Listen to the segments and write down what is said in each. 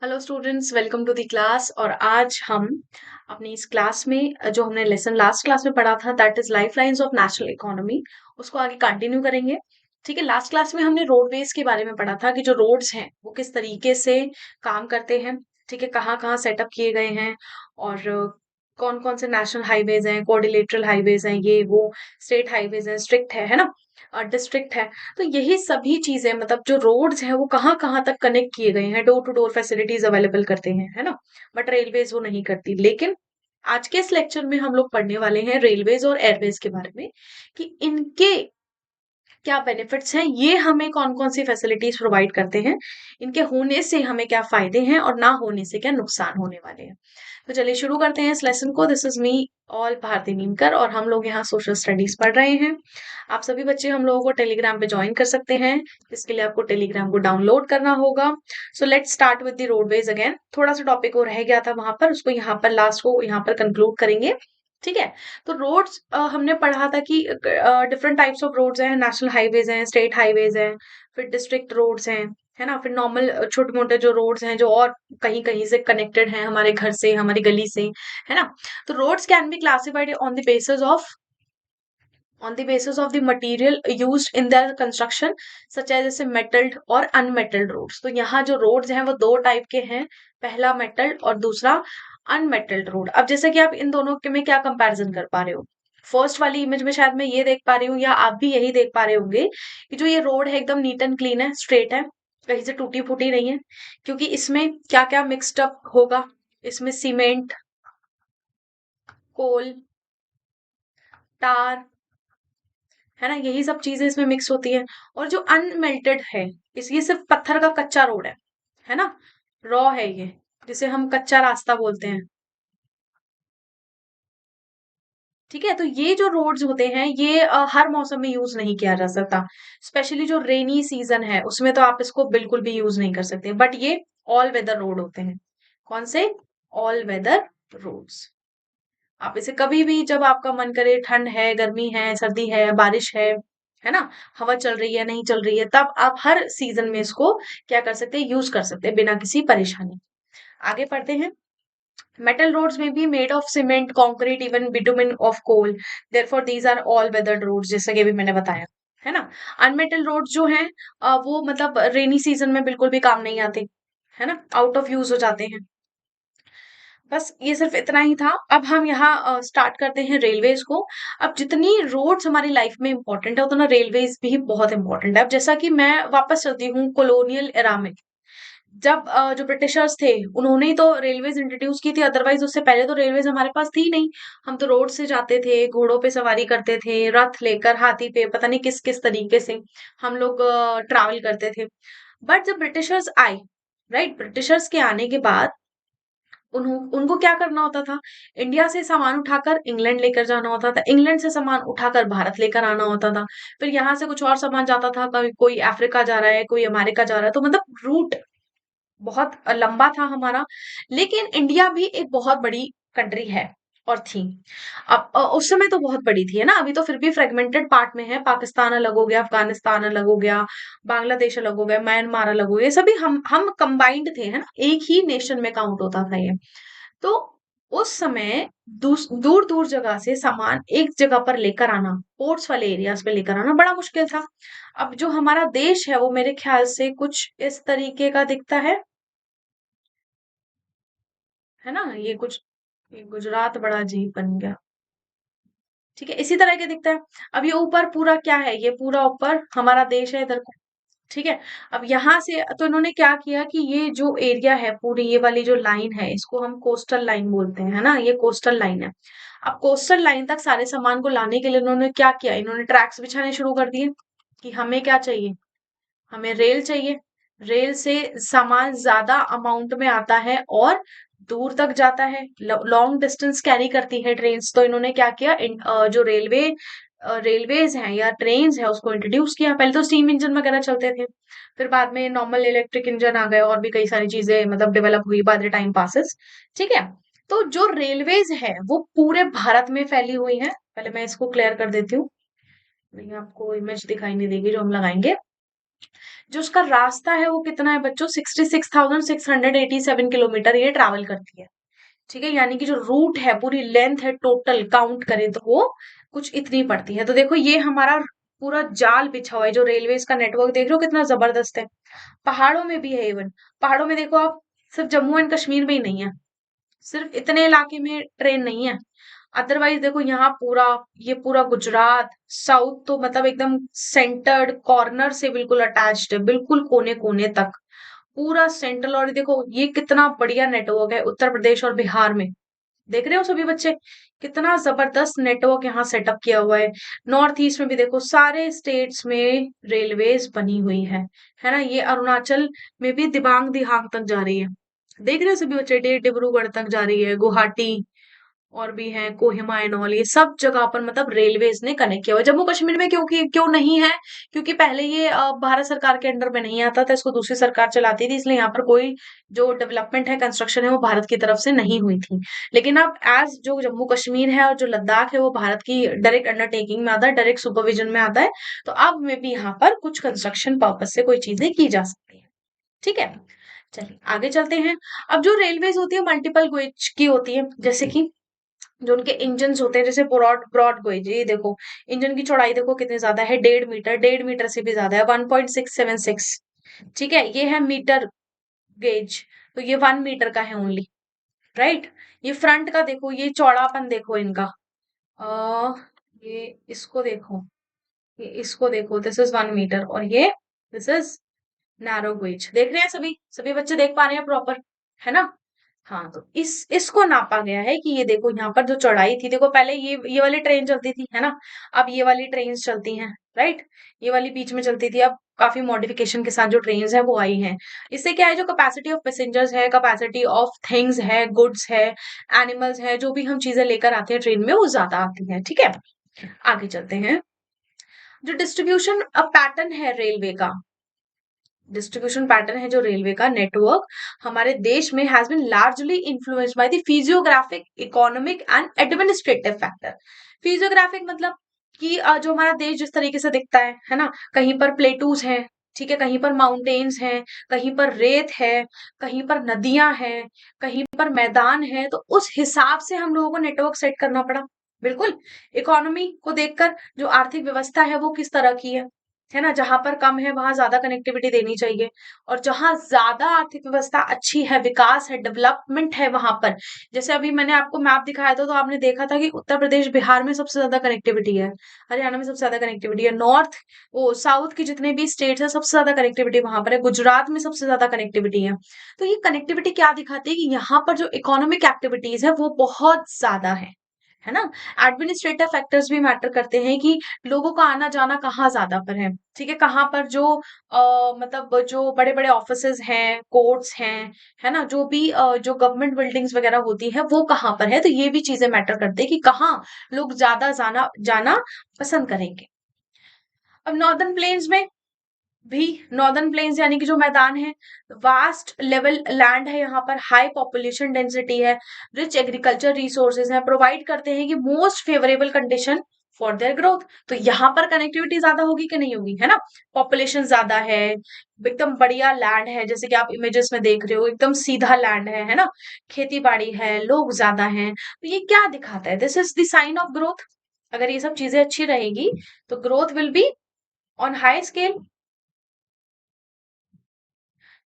Hello students, welcome to the class. और आज हम अपनी इस क्लास में जो हमने लेसन लास्ट क्लास में पढ़ा था, that is life lines of national economy, उसको आगे कंटिन्यू करेंगे। ठीक है, लास्ट क्लास में हमने रोडवेज के बारे में पढ़ा था कि जो रोड्स हैं वो किस तरीके से काम करते हैं। ठीक है, कहाँ कहाँ सेटअप किए गए हैं और कौन कौन से नेशनल हाईवेज हैं, कोऑर्डिनेटरल हाईवेज हैं, ये वो स्टेट हाईवेज हैं, स्ट्रिक्ट है ना, और डिस्ट्रिक्ट है। तो यही सभी चीजें, मतलब जो रोड्स हैं वो कहाँ कहाँ तक कनेक्ट किए गए हैं, door to door facilities available करते हैं, है ना। बट रेलवेज वो नहीं करती। लेकिन आज के इस लेक्चर में हम लोग पढ़ने वाले हैं रेलवेज और एयरवेज के बारे में, कि इनके क्या बेनिफिट्स हैं, ये हमें कौन कौन सी फैसिलिटीज प्रोवाइड करते हैं, इनके होने से हमें क्या फायदे हैं और ना होने से क्या नुकसान होने वाले हैं। तो चलिए शुरू करते हैं इस लेसन को। This is me all Bharati Neemkar, और हम लोग यहाँ सोशल स्टडीज पढ़ रहे हैं। आप सभी बच्चे हम लोगों को टेलीग्राम पे ज्वाइन कर सकते हैं। इसके लिए आपको टेलीग्राम को डाउनलोड करना होगा। So let's start with the roadways again. थोड़ा सा टॉपिक और रह गया था वहां पर, उसको यहाँ पर लास्ट को यहाँ पर कंक्लूड करेंगे। ठीक है। तो रोड्स हमने पढ़ा था कि डिफरेंट टाइप्स ऑफ रोड्स हैं, नेशनल हाईवेज हैं, स्टेट हाईवेज हैं, फिर डिस्ट्रिक्ट रोड्स हैं, है ना, फिर नॉर्मल छोटे मोटे जो रोड्स हैं जो और कहीं कहीं से कनेक्टेड हैं हमारे घर से, हमारी गली से, है ना। तो roads can be classified on the basis of the material used in their construction, such as जैसे मेटल्ड और अनमेटल्ड रोड्स। तो यहाँ जो रोड्स हैं वो दो टाइप के हैं, पहला मेटल्ड और दूसरा अनमेटल्ड रोड। अब जैसे कि आप इन दोनों के में क्या कंपैरिजन कर पा रहे हो, फर्स्ट वाली इमेज में शायद मैं ये देख पा रही हूँ या आप भी यही देख पा रहे होंगे कि जो ये रोड है एकदम नीट एंड क्लीन है, स्ट्रेट है, कहीं से टूटी फूटी नहीं है। क्योंकि इसमें क्या क्या मिक्सड अप होगा, इसमें सीमेंट, कोल, टार, है ना, यही सब चीजें इसमें मिक्स होती है। और जो अनमेल्टेड है, इस ये सिर्फ पत्थर का कच्चा रोड है ना, रॉ है ये, जिसे हम कच्चा रास्ता बोलते हैं। ठीक है, तो ये जो रोड्स होते हैं ये हर मौसम में यूज नहीं किया जा सकता। स्पेशली जो रेनी सीजन है उसमें तो आप इसको बिल्कुल भी यूज नहीं कर सकते। बट ये ऑल वेदर रोड होते हैं। कौन से? All weather roads. आप इसे कभी भी, जब आपका मन करे, ठंड है, गर्मी है, सर्दी है, बारिश है ना, हवा चल रही है, नहीं चल रही है, तब आप हर सीजन में इसको क्या कर सकते हैं, यूज कर सकते हैं बिना किसी परेशानी। आगे पढ़ते हैं। मेटल रोड्स में be made of cement, concrete, even bitumen of coal, therefore these are all weather roads, जैसे कि अभी मैंने बताया, है ना। अनमेटल रोड जो हैं वो मतलब रेनी सीजन में बिल्कुल भी काम नहीं आते, है ना, आउट ऑफ यूज हो जाते हैं। बस ये सिर्फ इतना ही था। अब हम यहाँ स्टार्ट करते हैं रेलवेज को। अब जितनी रोड्स हमारी लाइफ में इंपॉर्टेंट है उतना रेलवेज भी बहुत इंपॉर्टेंट है। अब जैसा कि मैं वापस चलती हूँ कॉलोनियल एरा में, जब जो ब्रिटिशर्स थे उन्होंने ही तो रेलवेज इंट्रोड्यूस की थी, अदरवाइज उससे पहले तो रेलवेज हमारे पास थी नहीं। हम तो रोड से जाते थे, घोड़ों पे सवारी करते थे, रथ लेकर, हाथी पे, पता नहीं किस किस तरीके से हम लोग ट्रैवल करते थे। बट जब ब्रिटिशर्स आए, राइट, ब्रिटिशर्स के आने के बाद उनको क्या करना होता था, इंडिया से सामान उठाकर इंग्लैंड लेकर जाना होता था, इंग्लैंड से सामान उठाकर भारत लेकर आना होता था, फिर यहाँ से कुछ और सामान जाता था, कभी कोई अफ्रीका जा रहा है, कोई अमेरिका जा रहा है, तो मतलब रूट बहुत लंबा था हमारा। लेकिन इंडिया भी एक बहुत बड़ी कंट्री है और थी। अब उस समय तो बहुत बड़ी थी, है ना, अभी तो फिर भी फ्रेगमेंटेड पार्ट में है, पाकिस्तान अलग हो गया, अफगानिस्तान अलग हो गया, बांग्लादेश अलग हो गया, म्यांमार अलग हो गया, ये सभी हम कंबाइंड थे, है ना, एक ही नेशन में काउंट होता था ये। तो उस समय दूर दूर जगह से सामान एक जगह पर लेकर आना, पोर्ट्स वाले एरियाज पे लेकर आना बड़ा मुश्किल था। अब जो हमारा देश है वो मेरे ख्याल से कुछ इस तरीके का दिखता है ना, ये गुजरात बड़ा अजीब बन गया। ठीक है, इसी तरह के दिखता है। अब ये ऊपर पूरा क्या है, ये पूरा ऊपर हमारा देश है इधर को। ठीक है। अब यहाँ से तो इन्होंने क्या किया कि ये जो एरिया है, पूरी ये वाली जो लाइन है, इसको हम कोस्टल लाइन बोलते हैं, है ना, ये कोस्टल लाइन है। अब कोस्टल लाइन तक सारे सामान को लाने के लिए इन्होंने क्या किया, इन्होंने ट्रैक्स बिछाने शुरू कर दिए कि हमें क्या चाहिए, हमें रेल चाहिए। रेल से सामान ज्यादा अमाउंट में आता है और दूर तक जाता है, लॉन्ग डिस्टेंस कैरी करती है ट्रेन्स। तो इन्होंने क्या किया, जो रेलवेज हैं या ट्रेन्स है उसको इंट्रोड्यूस किया। पहले तो स्टीम इंजन वगैरह चलते थे, फिर बाद में नॉर्मल इलेक्ट्रिक इंजन आ गए, और भी कई सारी चीजें मतलब डेवलप हुई बाय द टाइम पासेस। ठीक है। तो जो रेलवेज है वो पूरे भारत में फैली हुई है। पहले मैं इसको क्लियर कर देती हूँ, नहीं आपको इमेज दिखाई नहीं देगी जो हम लगाएंगे। जो उसका रास्ता है वो कितना है बच्चों, 66,687 किलोमीटर ये ट्रैवल करती है। ठीक है, यानी कि जो रूट है, पूरी लेंथ है, टोटल काउंट करें तो वो कुछ इतनी पड़ती है। तो देखो ये हमारा पूरा जाल बिछा हुआ है, जो रेलवेज का नेटवर्क देख रहे हो कितना जबरदस्त है। पहाड़ों में भी है इवन, पहाड़ों में देखो आप, सिर्फ जम्मू एंड कश्मीर में ही नहीं है, सिर्फ इतने इलाके में ट्रेन नहीं है। अदरवाइज देखो यहाँ पूरा, ये पूरा गुजरात, साउथ तो मतलब एकदम सेंटर्ड कॉर्नर से बिल्कुल अटैच्ड है, बिल्कुल कोने कोने तक, पूरा सेंट्रल। और देखो ये कितना बढ़िया नेटवर्क है उत्तर प्रदेश और बिहार में, देख रहे हो सभी बच्चे, कितना जबरदस्त नेटवर्क यहाँ सेटअप किया हुआ है। नॉर्थ ईस्ट में भी देखो सारे स्टेट्स में रेलवेज बनी हुई है ना। ये अरुणाचल में भी दिबांग दिहांग तक जा रही है, देख रहे हो सभी बच्चे, डिब्रूगढ़ तक जा रही है, गुवाहाटी और भी है, कोहिमा एंड ऑल, ये सब जगह पर मतलब रेलवेज ने कनेक्ट किया हुआ है। जम्मू कश्मीर में क्योंकि क्यों नहीं है, क्योंकि पहले ये भारत सरकार के अंडर में नहीं आता था, इसको दूसरी सरकार चलाती थी, इसलिए यहाँ पर कोई जो डेवलपमेंट है, कंस्ट्रक्शन है, वो भारत की तरफ से नहीं हुई थी। लेकिन अब एज जो जम्मू कश्मीर है और जो लद्दाख है वो भारत की डायरेक्ट अंडरटेकिंग में आता है, डायरेक्ट सुपरविजन में आता है, तो अब में भी यहाँ पर कुछ कंस्ट्रक्शन पर्पज से कोई चीजें की जा सकती है। ठीक है, चलिए आगे चलते हैं। अब जो रेलवेज होती है मल्टीपल गोएज की होती है, जैसे कि जो उनके इंजन होते हैं, जैसे ब्रॉड ब्रॉड गोएज, ये देखो इंजन की चौड़ाई देखो कितनी ज्यादा है, 1.5 मीटर, 1.5 मीटर से भी ज्यादा है, 1.676। ठीक है, ये है मीटर गेज, तो ये 1 मीटर का है ओनली, राइट। ये फ्रंट का देखो, ये चौड़ापन देखो इनका, आ, ये इसको देखो, ये इसको देखो, दिस इज 1 मीटर, और ये दिस इज नैरो गेज। देख रहे हैं सभी, सभी बच्चे देख पा रहे हैं प्रॉपर, है ना। हाँ, तो इसको नापा गया है कि ये देखो यहाँ पर जो चौड़ाई थी, देखो पहले ये वाली ट्रेन चलती थी, है ना, अब ये वाली ट्रेन चलती हैं, राइट। ये वाली बीच में चलती थी, अब काफी मॉडिफिकेशन के साथ जो ट्रेन है वो आई हैं। इससे क्या है, जो कैपेसिटी ऑफ पैसेंजर्स है, कैपेसिटी ऑफ थिंग्स है, गुड्स है, एनिमल्स है, जो भी हम चीजें लेकर आते हैं ट्रेन में वो ज्यादा आती है। ठीक है, आगे चलते हैं। जो डिस्ट्रीब्यूशन पैटर्न है रेलवे का, डिस्ट्रीब्यूशन पैटर्न है जो रेलवे का नेटवर्क हमारे देश में, has been largely influenced by the physiographic, economic and administrative factor. Physiographic मतलब कि जो हमारा देश जिस तरीके से दिखता है ना, कहीं पर प्लेटूज हैं, ठीक है, कहीं पर माउंटेन्स हैं, कहीं पर रेत है, कहीं पर नदियां हैं, कहीं पर मैदान है, तो उस हिसाब से हम लोगों को नेटवर्क सेट करना पड़ा। बिल्कुल, इकोनॉमी को देखकर जो आर्थिक व्यवस्था है वो किस तरह की है ना, जहां पर कम है वहां ज्यादा कनेक्टिविटी देनी चाहिए, और जहां ज्यादा आर्थिक व्यवस्था अच्छी है, विकास है, डेवलपमेंट है, वहां पर, जैसे अभी मैंने आपको मैप दिखाया था तो आपने देखा था कि उत्तर प्रदेश बिहार में सबसे ज्यादा कनेक्टिविटी है, हरियाणा में सबसे ज्यादा कनेक्टिविटी है, नॉर्थ वो साउथ की जितने भी स्टेट्स है सबसे ज्यादा कनेक्टिविटी वहां पर है, गुजरात में सबसे ज्यादा कनेक्टिविटी है। तो ये कनेक्टिविटी क्या दिखाती है कि यहाँ पर जो इकोनॉमिक एक्टिविटीज है वो बहुत ज्यादा है ना। एडमिनिस्ट्रेटिव फैक्टर्स भी मैटर करते हैं कि लोगों का आना जाना कहाँ ज्यादा पर है, ठीक है, कहाँ पर जो मतलब जो बड़े बड़े ऑफिसेज हैं, कोर्ट्स हैं, है ना, जो भी जो गवर्नमेंट बिल्डिंग्स वगैरह होती है वो कहाँ पर है, तो ये भी चीजें मैटर करते हैं कि कहाँ लोग ज्यादा जाना जाना पसंद करेंगे। अब नॉर्दर्न प्लेन्स में भी, नॉर्दर्न प्लेन्स यानी कि जो मैदान है, वास्ट लेवल लैंड है, यहाँ पर हाई पॉपुलेशन डेंसिटी है, रिच एग्रीकल्चर रिसोर्सेज है, प्रोवाइड करते हैं कि most favourable condition for their growth. तो यहाँ पर कनेक्टिविटी ज्यादा होगी कि नहीं होगी, है ना, पॉपुलेशन ज्यादा है, एकदम बढ़िया लैंड है, जैसे कि आप इमेजेस में देख रहे हो एकदम सीधा लैंड है ना, खेती बाड़ी है, लोग ज्यादा हैं, तो ये क्या दिखाता है, this is the sign of growth. अगर ये सब चीजें अच्छी रहेगी तो growth will be on high scale.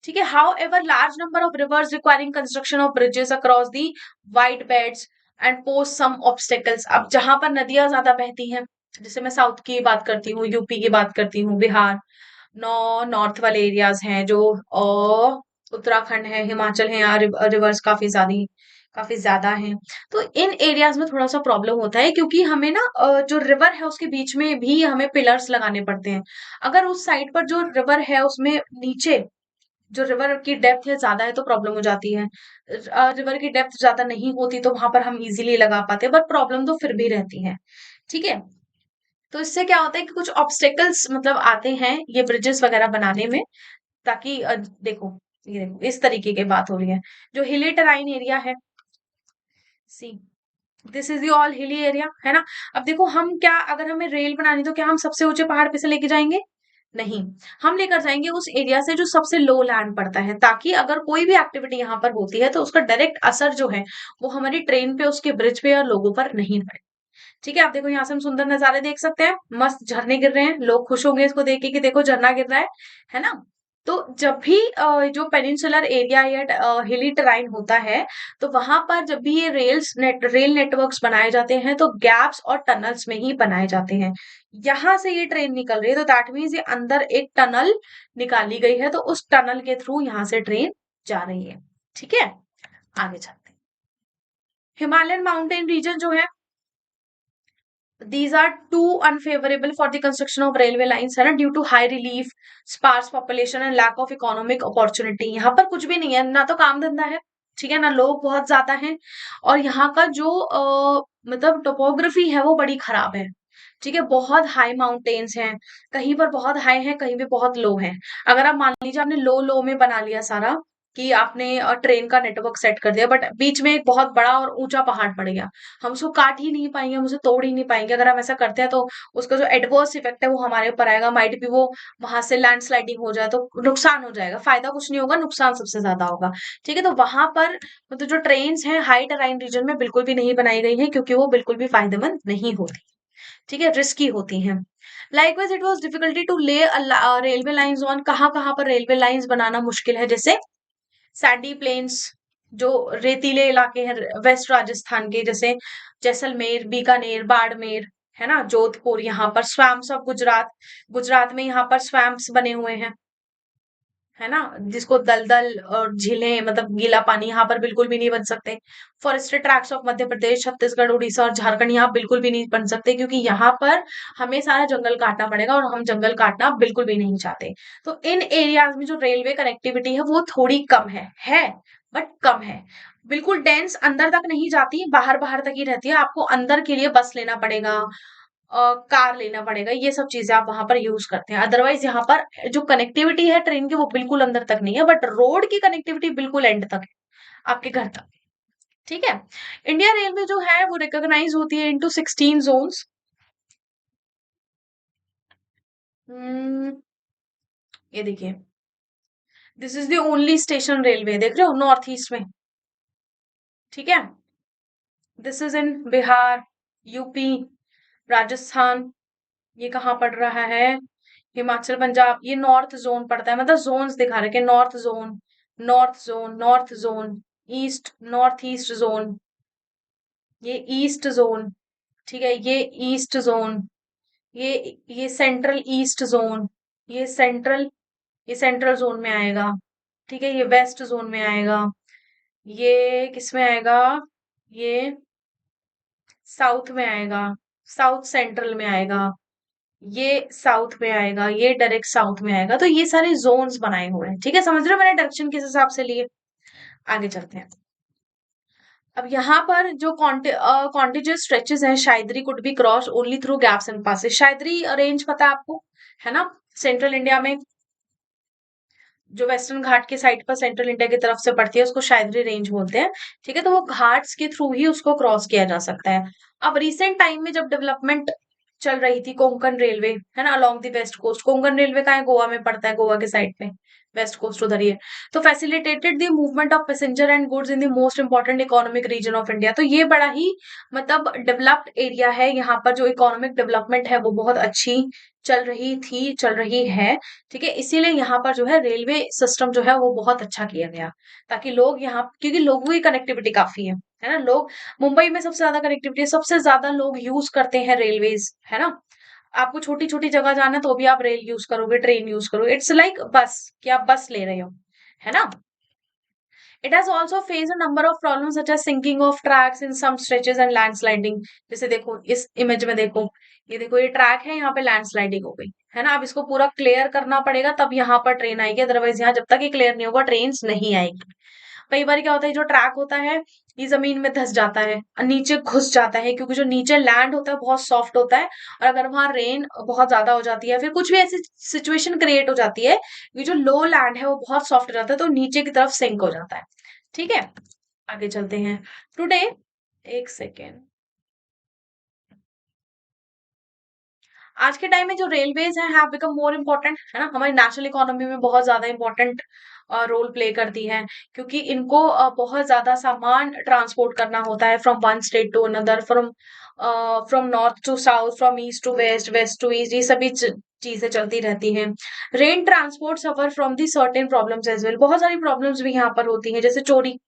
ठीक है, however large number of rivers requiring construction of bridges across the wide beds and pose some obstacles. अब जहां पर नदियां ज्यादा बहती हैं, जैसे मैं साउथ की बात करती हूँ, यूपी की बात करती हूँ, बिहार, नॉर्थ वाले एरियाज हैं जो उत्तराखंड है, हिमाचल है, यहाँ रिवर्स काफी ज्यादा हैं। तो इन एरियाज में थोड़ा सा प्रॉब्लम होता है, क्योंकि हमें ना जो रिवर है उसके बीच में भी हमें पिलर्स लगाने पड़ते हैं। अगर उस साइड पर जो रिवर है उसमें नीचे जो रिवर की डेप्थ है ज्यादा है तो प्रॉब्लम हो जाती है, रिवर की डेप्थ ज्यादा नहीं होती तो वहां पर हम इजीली लगा पाते हैं, बट प्रॉब्लम तो फिर भी रहती है। ठीक है, तो इससे क्या होता है कि कुछ ऑब्स्टेकल्स मतलब आते हैं ये ब्रिजेस वगैरह बनाने में, ताकि देखो, ये देखो इस तरीके की बात हो रही है, जो हिली टेराइन एरिया है, see this is the all hilly area, है ना। अब देखो हम क्या, अगर हमें रेल बनानी तो क्या हम सबसे ऊंचे पहाड़ पे से लेके जाएंगे, नहीं, हम लेकर जाएंगे उस एरिया से जो सबसे लो लैंड पड़ता है, ताकि अगर कोई भी एक्टिविटी यहाँ पर होती है तो उसका डायरेक्ट असर जो है वो हमारी ट्रेन पे, उसके ब्रिज पे या लोगों पर नहीं पड़े। ठीक है, आप देखो यहाँ से हम सुंदर नजारे देख सकते हैं, मस्त झरने गिर रहे हैं, लोग खुश होंगे इसको देख के कि देखो झरना गिर रहा है ना। तो जब भी जो पेनिनसुलर एरिया या हिली टेराइन होता है, तो वहां पर जब भी ये रेल नेटवर्क्स बनाए जाते हैं तो गैप्स और टनल्स में ही बनाए जाते हैं। यहाँ से ये ट्रेन निकल रही है तो दैट मीन्स ये अंदर एक टनल निकाली गई है, तो उस टनल के थ्रू यहाँ से ट्रेन जा रही है। ठीक है, आगे चलते हैं। हिमालयन माउंटेन रीजन जो है, these are too unfavorable for the construction of railway lines, है ना, due to high relief, sparse population and lack of economic opportunity। यहाँ पर कुछ भी नहीं है, ना तो काम धंधा है, ठीक है, ना लोग बहुत ज्यादा हैं, और यहाँ का जो मतलब टोपोग्राफी है वो बड़ी खराब है। ठीक है, बहुत हाई माउंटेन्स हैं, कहीं पर बहुत हाई है, कहीं पे बहुत लो है। अगर आप मान लीजिए आपने लो लो में बना लिया सारा, कि आपने ट्रेन का नेटवर्क सेट कर दिया, बट बीच में एक बहुत बड़ा और ऊंचा पहाड़ पड़ गया, हम उसको काट ही नहीं पाएंगे, हम उसे तोड़ ही नहीं पाएंगे। अगर हम ऐसा करते हैं तो उसका जो एडवर्स इफेक्ट है वो हमारे ऊपर आएगा, माइट भी वो वहां से लैंडस्लाइडिंग हो जाए तो नुकसान हो जाएगा, फायदा कुछ नहीं होगा, नुकसान सबसे ज्यादा होगा। ठीक है, तो वहां पर मतलब जो ट्रेन हैं हाई टेराइन रीजन में बिल्कुल भी नहीं बनाई गई है, क्योंकि वो बिल्कुल भी फायदेमंद नहीं होती। ठीक है, रिस्की होती हैं। Likewise it was difficulty to lay railway lines on, कहाँ कहाँ पर रेलवे लाइंस बनाना मुश्किल है, जैसे सैंडी प्लेन्स, जो रेतीले इलाके हैं वेस्ट राजस्थान के, जैसे जैसलमेर, बीकानेर, बाड़मेर, है ना, जोधपुर, यहाँ पर स्वैम्प्स ऑफ गुजरात, गुजरात में यहाँ पर स्वैम्प्स बने हुए हैं, है ना, जिसको दलदल और झीलें, मतलब गीला पानी यहाँ पर बिल्कुल भी नहीं बन सकते। Forested tracts of Madhya Pradesh, Chhattisgarh, Orissa और झारखंड यहाँ बिल्कुल भी नहीं बन सकते, क्योंकि यहाँ पर हमें सारा जंगल काटना पड़ेगा और हम जंगल काटना बिल्कुल भी नहीं चाहते। तो इन एरियाज में जो रेलवे कनेक्टिविटी है वो थोड़ी कम है बट कम है। बिल्कुल डेंस अंदर तक नहीं जाती, बाहर बाहर तक ही रहती है, आपको अंदर के लिए बस लेना पड़ेगा, कार लेना पड़ेगा, ये सब चीजें आप वहां पर यूज करते हैं। अदरवाइज यहाँ पर जो कनेक्टिविटी है ट्रेन की वो बिल्कुल अंदर तक नहीं है, बट रोड की कनेक्टिविटी बिल्कुल एंड तक है, आपके घर तक। ठीक है, इंडिया रेलवे जो है वो रिकॉग्नाइज होती है इनटू 16 जोन्स। ये देखिए, this is the only station railway, देख रहे हो, नॉर्थ ईस्ट में। ठीक है, this is in Bihar, UP, Rajasthan, ये कहाँ पड़ रहा है, हिमाचल, पंजाब, ये नॉर्थ जोन पड़ता है, मतलब जोन्स दिखा रखे, north zone, north zone, north zone, east, north east zone, ये ईस्ट जोन। ठीक है, ये ईस्ट जोन, ये सेंट्रल ईस्ट जोन, ये सेंट्रल, ये सेंट्रल जोन में आएगा। ठीक है, ये वेस्ट जोन में आएगा, ये किस में आएगा, ये साउथ में आएगा, साउथ सेंट्रल में आएगा, ये साउथ में आएगा, ये डायरेक्ट साउथ में आएगा। तो ये सारे जोन्स बनाए हुए हैं। ठीक है, समझ रहे हो मैंने डायरेक्शन किस हिसाब से लिए। आगे चलते हैं। अब यहाँ पर जो कॉन्टिजियस स्ट्रेचेस हैं, Sahyadri could be cross only through gaps and passes. Sahyadri range पता है आपको, है ना, सेंट्रल इंडिया में, जो वेस्टर्न घाट के साइड पर सेंट्रल इंडिया की तरफ से पड़ती है उसको शायदरी रेंज बोलते हैं। ठीक है, तो वो घाट्स के थ्रू ही उसको क्रॉस किया जा सकता है। अब रिसेंट टाइम में जब डेवलपमेंट चल रही थी, कोंकण रेलवे, है ना, along the west coast, Konkan railway का है, गोवा में पड़ता है, गोवा के साइड पे, वेस्ट कोस्ट उधर ही है। तो facilitated the movement of passenger and goods in the most important economic region of India. तो ये बड़ा ही मतलब डेवलप्ड एरिया है, यहाँ पर जो इकोनॉमिक डेवलपमेंट है वो बहुत अच्छी चल रही थी, चल रही है। ठीक है, इसीलिए यहाँ पर जो है रेलवे सिस्टम जो है वो बहुत अच्छा किया गया, ताकि लोग यहाँ, क्योंकि लोगों की कनेक्टिविटी काफी है ना, लोग, मुंबई में सबसे ज्यादा कनेक्टिविटी है, सबसे ज्यादा लोग यूज करते हैं रेलवेज, है ना। आपको छोटी छोटी जगह जाना है तो भी आप रेल यूज करोगे, ट्रेन यूज करोगे, इट्स लाइक बस, कि आप बस ले रहे हो, है ना। It has also faced a number of problems such as sinking of tracks in some stretches and landsliding। जैसे देखो इस इमेज में देखो, ये देखो, ये ट्रैक है, यहाँ पे लैंडस्लाइडिंग हो गई, है ना। अब इसको पूरा क्लियर करना पड़ेगा तब यहाँ पर ट्रेन आएगी, अदरवाइज यहाँ जब तक ये क्लियर नहीं होगा ट्रेन नहीं आएगी। कई बार क्या होता है, जो ट्रैक होता है ये जमीन में धस जाता है और नीचे घुस जाता है, क्योंकि जो नीचे लैंड होता है बहुत सॉफ्ट होता है, और अगर वहां रेन बहुत ज्यादा हो जाती है, फिर कुछ भी ऐसी सिचुएशन क्रिएट हो जाती है कि जो लो लैंड है वो बहुत सॉफ्ट हो जाता है, तो नीचे की तरफ सिंक हो जाता है। ठीक है, आगे चलते हैं। टुडे, एक सेकेंड, आज के टाइम में जो रेलवेज हैं हैव बिकम मोर इम्पोर्टेंट, है ना, हमारी नेशनल इकोनॉमी में बहुत ज्यादा इम्पोर्टेंट रोल प्ले करती हैं, क्योंकि इनको बहुत ज्यादा सामान ट्रांसपोर्ट करना होता है from one state to another, from from north to south, from east to west, west to east, ये सभी चीजें चलती रहती हैं। Rail transport suffer from the certain problems as well, बहुत सारी प्रॉब्लम्स भी यहाँ पर होती हैं, जैसे चोरी,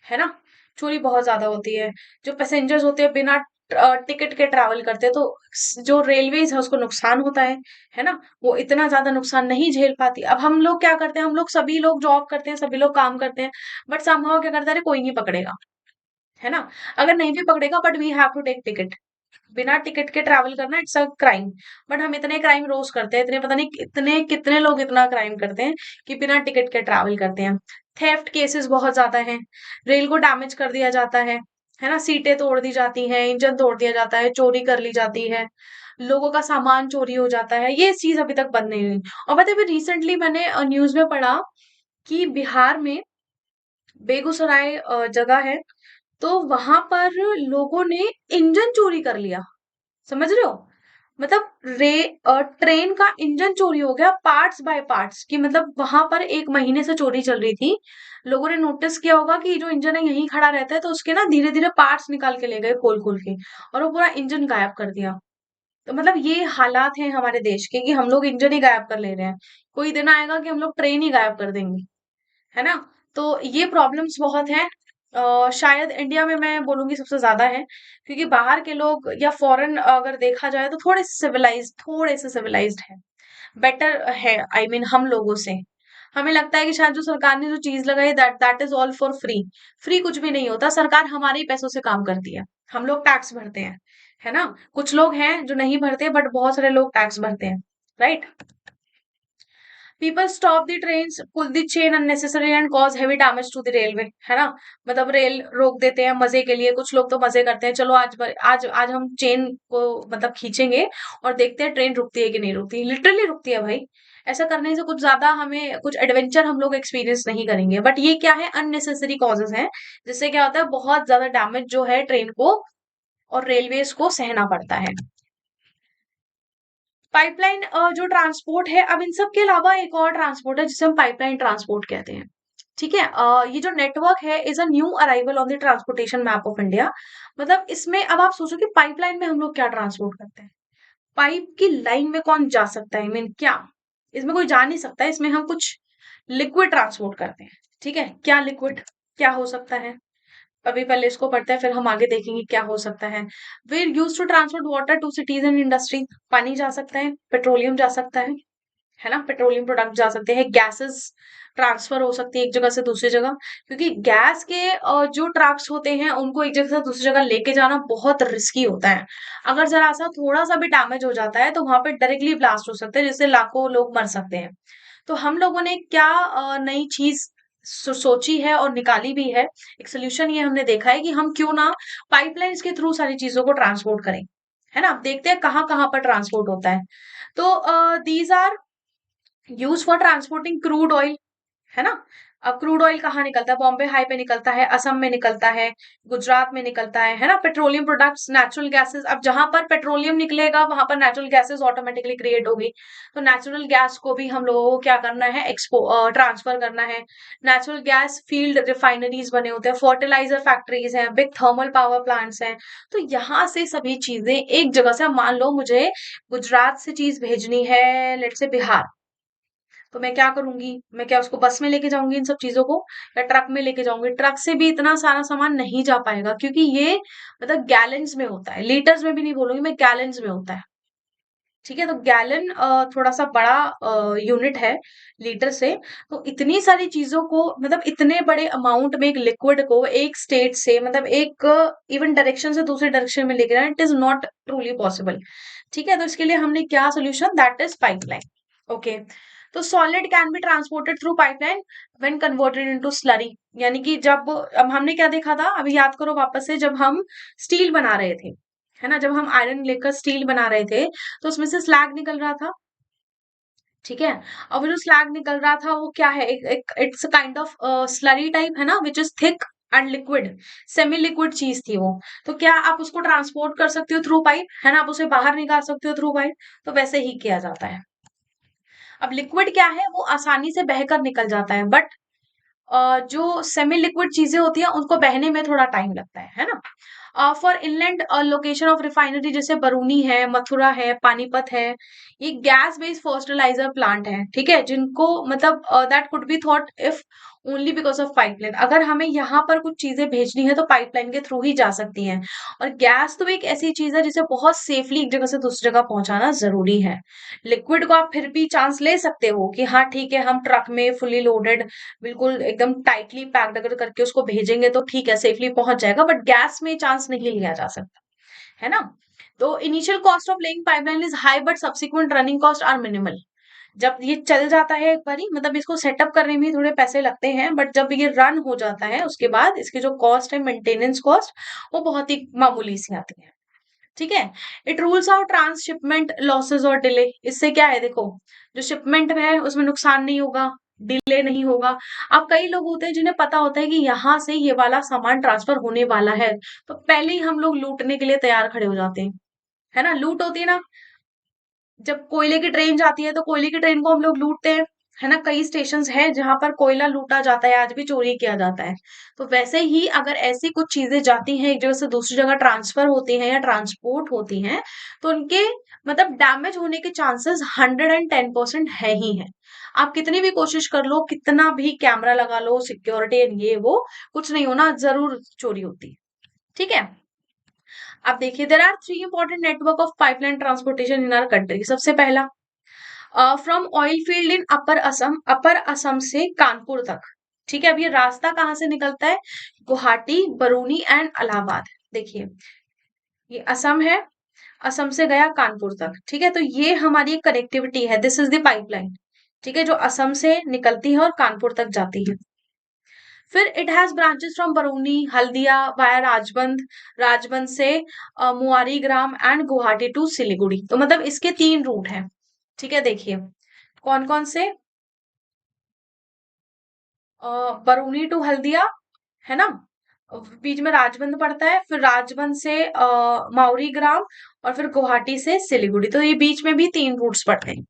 है ना, चोरी बहुत ज्यादा होती है। जो पैसेंजर्स होते हैं बिना टिकट के ट्रैवल करते हैं, तो जो रेलवेज है उसको नुकसान होता है ना, वो इतना ज्यादा नुकसान नहीं झेल पाती। अब हम लोग क्या करते हैं, हम लोग सभी लोग जॉब करते हैं, सभी लोग काम करते हैं, बट समहाउ क्या करता है, अरे कोई नहीं पकड़ेगा, है ना, अगर नहीं भी पकड़ेगा but we have to take ticket, बिना टिकट के ट्रैवल करना इट्स अ क्राइम। बट हम इतने क्राइम रोज करते हैं, इतने पता नहीं कितने कितने लोग इतना क्राइम करते हैं कि बिना टिकट के ट्रैवल करते हैं। थेफ्ट केसेस बहुत ज्यादा हैं, रेल को डैमेज कर दिया जाता है ना, सीटें तोड़ दी जाती हैं, इंजन तोड़ दिया जाता है, चोरी कर ली जाती है, लोगों का सामान चोरी हो जाता है, ये चीज अभी तक बंद नहीं हुई। और पता है अभी रिसेंटली मैंने न्यूज में पढ़ा कि बिहार में बेगूसराय जगह है, तो वहां पर लोगों ने इंजन चोरी कर लिया, समझ रहे हो, मतलब ट्रेन का इंजन चोरी हो गया पार्ट्स बाय पार्ट्स, कि मतलब वहां पर एक महीने से चोरी चल रही थी। लोगों ने नोटिस किया होगा कि जो इंजन है यहीं खड़ा रहता है, तो उसके ना धीरे धीरे पार्ट्स निकाल के ले गए खोल खोल के, और वो पूरा इंजन गायब कर दिया। तो मतलब ये हालात हैं हमारे देश के कि हम लोग इंजन ही गायब कर ले रहे हैं, कोई दिन आएगा कि हम लोग ट्रेन ही गायब कर देंगे, है ना। तो ये प्रॉब्लम्स बहुत हैं। शायद इंडिया में मैं बोलूंगी सबसे ज्यादा है, क्योंकि बाहर के लोग या फॉरेन अगर देखा जाए तो थोड़े से सिविलाइज्ड है, बेटर है, आई मीन हम लोगों से। हमें लगता है कि शायद जो सरकार ने जो चीज लगाई that that is all for free. Free कुछ भी नहीं होता, सरकार हमारे ही पैसों से काम करती है, हम लोग टैक्स भरते हैं, है ना। कुछ लोग हैं जो नहीं भरते, बट बहुत सारे लोग टैक्स भरते हैं, right. People stop the trains, pull the chain unnecessary and cause heavy damage to the railway, है ना, मतलब रेल रोक देते हैं मजे के लिए, कुछ लोग तो मजे करते हैं, चलो आज हम चेन को मतलब खींचेंगे और देखते हैं ट्रेन रुकती है कि नहीं रुकती, लिटरली रुकती है भाई। ऐसा करने से कुछ ज्यादा हमें कुछ एडवेंचर हम लोग एक्सपीरियंस नहीं करेंगे, बट ये क्या है, अननेसेसरी कॉजेज हैं, जिससे क्या होता है, बहुत ज्यादा डैमेज जो है ट्रेन को और रेलवेज को सहना पड़ता है। पाइपलाइन जो ट्रांसपोर्ट है, अब इन सब के अलावा एक और ट्रांसपोर्ट है जिसे हम पाइपलाइन ट्रांसपोर्ट कहते हैं। ठीक है, ये जो नेटवर्क है is a new arrival on the transportation map of India. मतलब इसमें अब आप सोचो कि पाइपलाइन में हम लोग क्या ट्रांसपोर्ट करते हैं, पाइप की लाइन में कौन जा सकता है, मीन क्या, इसमें कोई जा नहीं सकता, इसमें हम कुछ लिक्विड ट्रांसपोर्ट करते हैं। ठीक है, क्या लिक्विड, क्या हो सकता है, अभी पहले इसको पढ़ते हैं फिर हम आगे देखेंगे क्या हो सकता है। We use to transport water to cities and industry, पानी जा सकता है, पेट्रोलियम जा सकता है ना, पेट्रोलियम प्रोडक्ट जा सकते हैं, गैसेस ट्रांसफर हो सकती है एक जगह से दूसरी जगह, क्योंकि गैस के जो ट्रक्स होते हैं उनको एक जगह से दूसरी जगह लेके जाना बहुत रिस्की होता है। अगर जरा सा थोड़ा सा भी डैमेज हो जाता है तो वहां पे डायरेक्टली ब्लास्ट हो सकते हैं, जिससे लाखों लोग मर सकते हैं। तो हम लोगों ने क्या नई चीज सोची है और निकाली भी है, एक सोल्यूशन ये हमने देखा है कि हम क्यों ना पाइपलाइंस के थ्रू सारी चीजों को ट्रांसपोर्ट करें, है ना। अब देखते हैं कहाँ कहाँ पर ट्रांसपोर्ट होता है। तो these are use for transporting crude oil, है ना। अब क्रूड ऑयल कहाँ निकलता है, बॉम्बे हाई पे निकलता है, असम में निकलता है, गुजरात में निकलता है ना। पेट्रोलियम प्रोडक्ट्स, नेचुरल गैसेस, अब जहां पर पेट्रोलियम निकलेगा वहां पर नेचुरल गैसेस ऑटोमेटिकली क्रिएट होगी, तो नेचुरल गैस को भी हम लोगों को क्या करना है, ट्रांसफर करना है। नेचुरल गैस फील्ड रिफाइनरीज बने होते हैं, फर्टिलाइजर फैक्ट्रीज हैं, बिग थर्मल पावर प्लांट्स हैं, तो यहाँ से सभी चीजें एक जगह से, मान लो मुझे गुजरात से चीज भेजनी है, लेट से बिहार, तो मैं क्या करूंगी, मैं क्या उसको बस में लेके जाऊंगी इन सब चीजों को, या ट्रक में लेके जाऊंगी। ट्रक से भी इतना सारा सामान नहीं जा पाएगा, क्योंकि ये मतलब गैलन्स में होता है, लीटर्स में भी नहीं बोलूंगी मैं, गैलन्स में होता है। ठीक है, तो गैलन थोड़ा सा बड़ा यूनिट है लीटर से। तो इतनी सारी चीजों को, मतलब इतने बड़े अमाउंट में एक लिक्विड को एक स्टेट से, मतलब एक इवन डायरेक्शन से दूसरी डायरेक्शन में लेके जाना, it is not truly possible. ठीक है, तो इसके लिए हमने क्या solution, that is pipeline. Okay, तो solid can be transported through pipeline when converted into slurry, यानी कि जब, अब हमने क्या देखा था, अभी याद करो वापस से, जब हम स्टील बना रहे थे, है ना, जब हम आयरन लेकर स्टील बना रहे थे, तो उसमें से स्लैग निकल रहा था। ठीक है, और वो जो स्लैग निकल रहा था वो क्या है, एक, एक it's kind of slurry type, है ना, which is thick, and liquid, semi liquid चीज थी वो। तो क्या आप उसको ट्रांसपोर्ट कर सकते हो थ्रू पाइप, है ना, आप उसे बाहर निकाल सकते हो थ्रू पाइप। तो वैसे ही किया जाता है। अब लिक्विड क्या है, वो आसानी से बहकर निकल जाता है, बट जो सेमी लिक्विड चीजें होती है उनको बहने में थोड़ा टाइम लगता है ना। For inland location of refinery, जैसे बरूनी है, मथुरा है, पानीपत है, ये गैस बेस्ड फर्टिलाइजर प्लांट है, ठीक है, जिनको मतलब that could be thought if only because of pipeline. अगर हमें यहाँ पर कुछ चीजें भेजनी है तो पाइपलाइन के थ्रू ही जा सकती हैं। और गैस तो एक ऐसी चीज है जिसे बहुत सेफली एक जगह से दूसरी जगह पहुंचाना जरूरी है। लिक्विड को आप फिर भी चांस ले सकते हो कि हाँ ठीक है, हम ट्रक में फुली लोडेड, बिल्कुल एकदम टाइटली पैक्ड अगर करके उसको भेजेंगे तो ठीक है, सेफली पहुंच जाएगा, बट गैस में चांस नहीं लिया जा सकता, है ना। तो initial cost of laying pipeline is high, but subsequent running cost are minimal. जब ये चल जाता है एक बारी, मतलब इसको सेटअप करने में थोड़े पैसे लगते हैं, बट जब ये रन हो जाता है उसके बाद इसकी जो कॉस्ट है, मेंटेनेंस कॉस्ट, वो बहुत ही मामूली सी आती है। ठीक है। It rules out transshipment losses और डिले। इससे क्या है, देखो, जो शिपमेंट में है उसमें नुकसान नहीं होगा, डिले नहीं होगा। अब कई लोग होते हैं जिन्हें पता होता है कि यहाँ से ये वाला सामान ट्रांसफर होने वाला है, तो पहले ही हम लोग लूटने के लिए तैयार खड़े हो जाते हैं, है ना। लूट होती है ना, जब कोयले की ट्रेन जाती है तो कोयले की ट्रेन को हम लोग लूटते हैं, है ना। कई स्टेशन हैं जहां पर कोयला लूटा जाता है, आज भी चोरी किया जाता है। तो वैसे ही अगर ऐसी कुछ चीजें जाती हैं एक जगह से दूसरी जगह, ट्रांसफर होती हैं या ट्रांसपोर्ट होती हैं, तो उनके मतलब डैमेज होने के चांसेस 110% है ही है। आप कितनी भी कोशिश कर लो, कितना भी कैमरा लगा लो, सिक्योरिटी ये वो, कुछ नहीं होना, जरूर चोरी होती है। ठीक है। अब देखिए, there are 3 important network of pipeline transportation in our country. सबसे पहला, from oil field in upper Assam, upper Assam से कानपुर तक। ठीक है। अब ये रास्ता कहाँ से निकलता है, गुवाहाटी, बरूनी एंड इलाहाबाद। देखिए, ये असम है, असम से गया कानपुर तक, ठीक है। तो ये हमारी कनेक्टिविटी है, दिस इज द पाइपलाइन, ठीक है, जो असम से निकलती है और कानपुर तक जाती है। फिर it has branches from Barauni, Haldia via Rajbandh, Rajbandh से Maurigram and Guwahati to Siliguri. तो मतलब इसके 3 रूट हैं, ठीक है। देखिए कौन कौन से, बरूनी टू हल्दिया, है ना, बीच में राजबंद पड़ता है, फिर राजबंद से माउरी ग्राम, और फिर गुवाहाटी से सिलीगुड़ी। तो ये बीच में भी 3 रूट्स पड़ते हैं।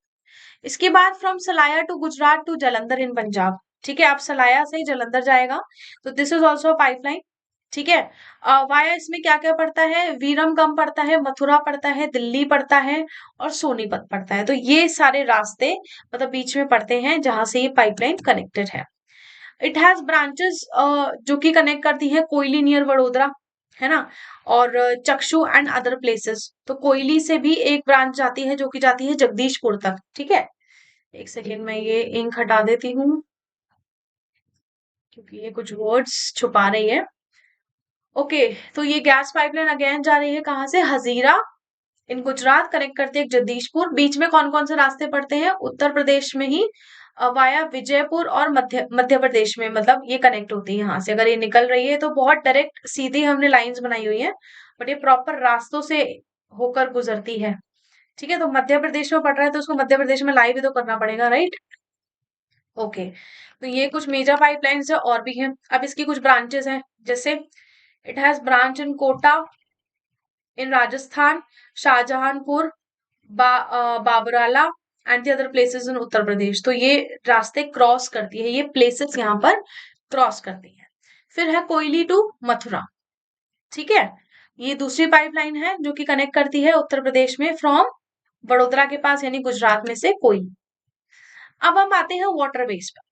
इसके बाद from Salaya to Gujarat to Jalandhar in Punjab, ठीक है। आप सलाया से जलंधर जाएगा, तो दिस इज ऑल्सो पाइपलाइन, ठीक है। वाया इसमें क्या क्या पड़ता है, वीरमगम पड़ता है, मथुरा पड़ता है, दिल्ली पड़ता है, और सोनीपत पड़ता है। तो ये सारे रास्ते मतलब बीच में पड़ते हैं जहां से ये पाइपलाइन कनेक्टेड है। इट हैज ब्रांचेस जो कि कनेक्ट करती है कोयली नियर वडोदरा, है ना, और चक्षु एंड अदर प्लेसेस। तो कोयली से भी एक ब्रांच जाती है जो कि जाती है जगदीशपुर तक, ठीक है। एक सेकेंड में ये इंक हटा देती हूँ क्योंकि ये कुछ वर्ड्स छुपा रही है। ओके, तो ये गैस पाइपलाइन अगेन जा रही है कहाँ से, हजीरा इन गुजरात, कनेक्ट करती है जगदीशपुर। बीच में कौन कौन से रास्ते पड़ते हैं, उत्तर प्रदेश में ही वाया विजयपुर, और मध्य प्रदेश में, मतलब ये कनेक्ट होती है यहाँ से। अगर ये निकल रही है तो बहुत डायरेक्ट सीधी हमने लाइंस बनाई हुई है, बट ये प्रॉपर रास्तों से होकर गुजरती है, ठीक है। तो मध्य प्रदेश में पड़ रहा है तो उसको मध्य प्रदेश में लाइव भी तो करना पड़ेगा, राइट। ओके, तो ये कुछ मेजर पाइपलाइंस है, और भी हैं। अब इसकी कुछ ब्रांचेस हैं, जैसे it has branch in Kota in Rajasthan, Shahjahanpur, Babrala and the other places in Uttar Pradesh. तो ये रास्ते क्रॉस करती है, ये प्लेसेस यहाँ पर क्रॉस करती है। फिर है कोयली टू मथुरा, ठीक है। ये दूसरी पाइपलाइन है जो कि कनेक्ट करती है उत्तर प्रदेश में फ्रॉम वडोदरा के पास, यानी गुजरात में से कोयली। अब हम आते हैं वाटरवेज पे।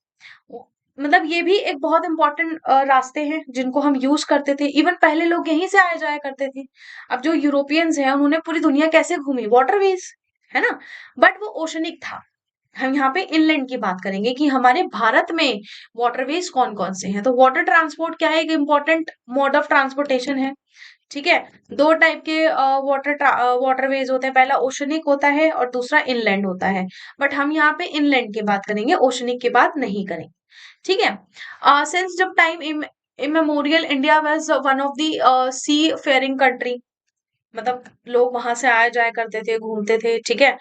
मतलब ये भी एक बहुत इंपॉर्टेंट रास्ते हैं जिनको हम यूज करते थे, इवन पहले लोग यहीं से आया जाया करते थे। अब जो यूरोपियंस हैं उन्होंने पूरी दुनिया कैसे घूमी, वाटरवेज, है ना, बट वो ओशनिक था। हम यहाँ पे इनलैंड की बात करेंगे कि हमारे भारत में वाटरवेज कौन कौन से हैं। तो वाटर ट्रांसपोर्ट क्या है, एक इम्पॉर्टेंट मोड ऑफ ट्रांसपोर्टेशन है, ठीक है। 2 टाइप के वाटरवेज होते हैं, पहला ओशनिक होता है और दूसरा इनलैंड होता है। बट हम यहाँ पे इनलैंड की बात करेंगे, ओशनिक की बात नहीं करेंगे, ठीक है। सिंस जब time immemorial India was one of the sea faring country, मतलब लोग वहां से आए जाया करते थे, घूमते थे, ठीक है।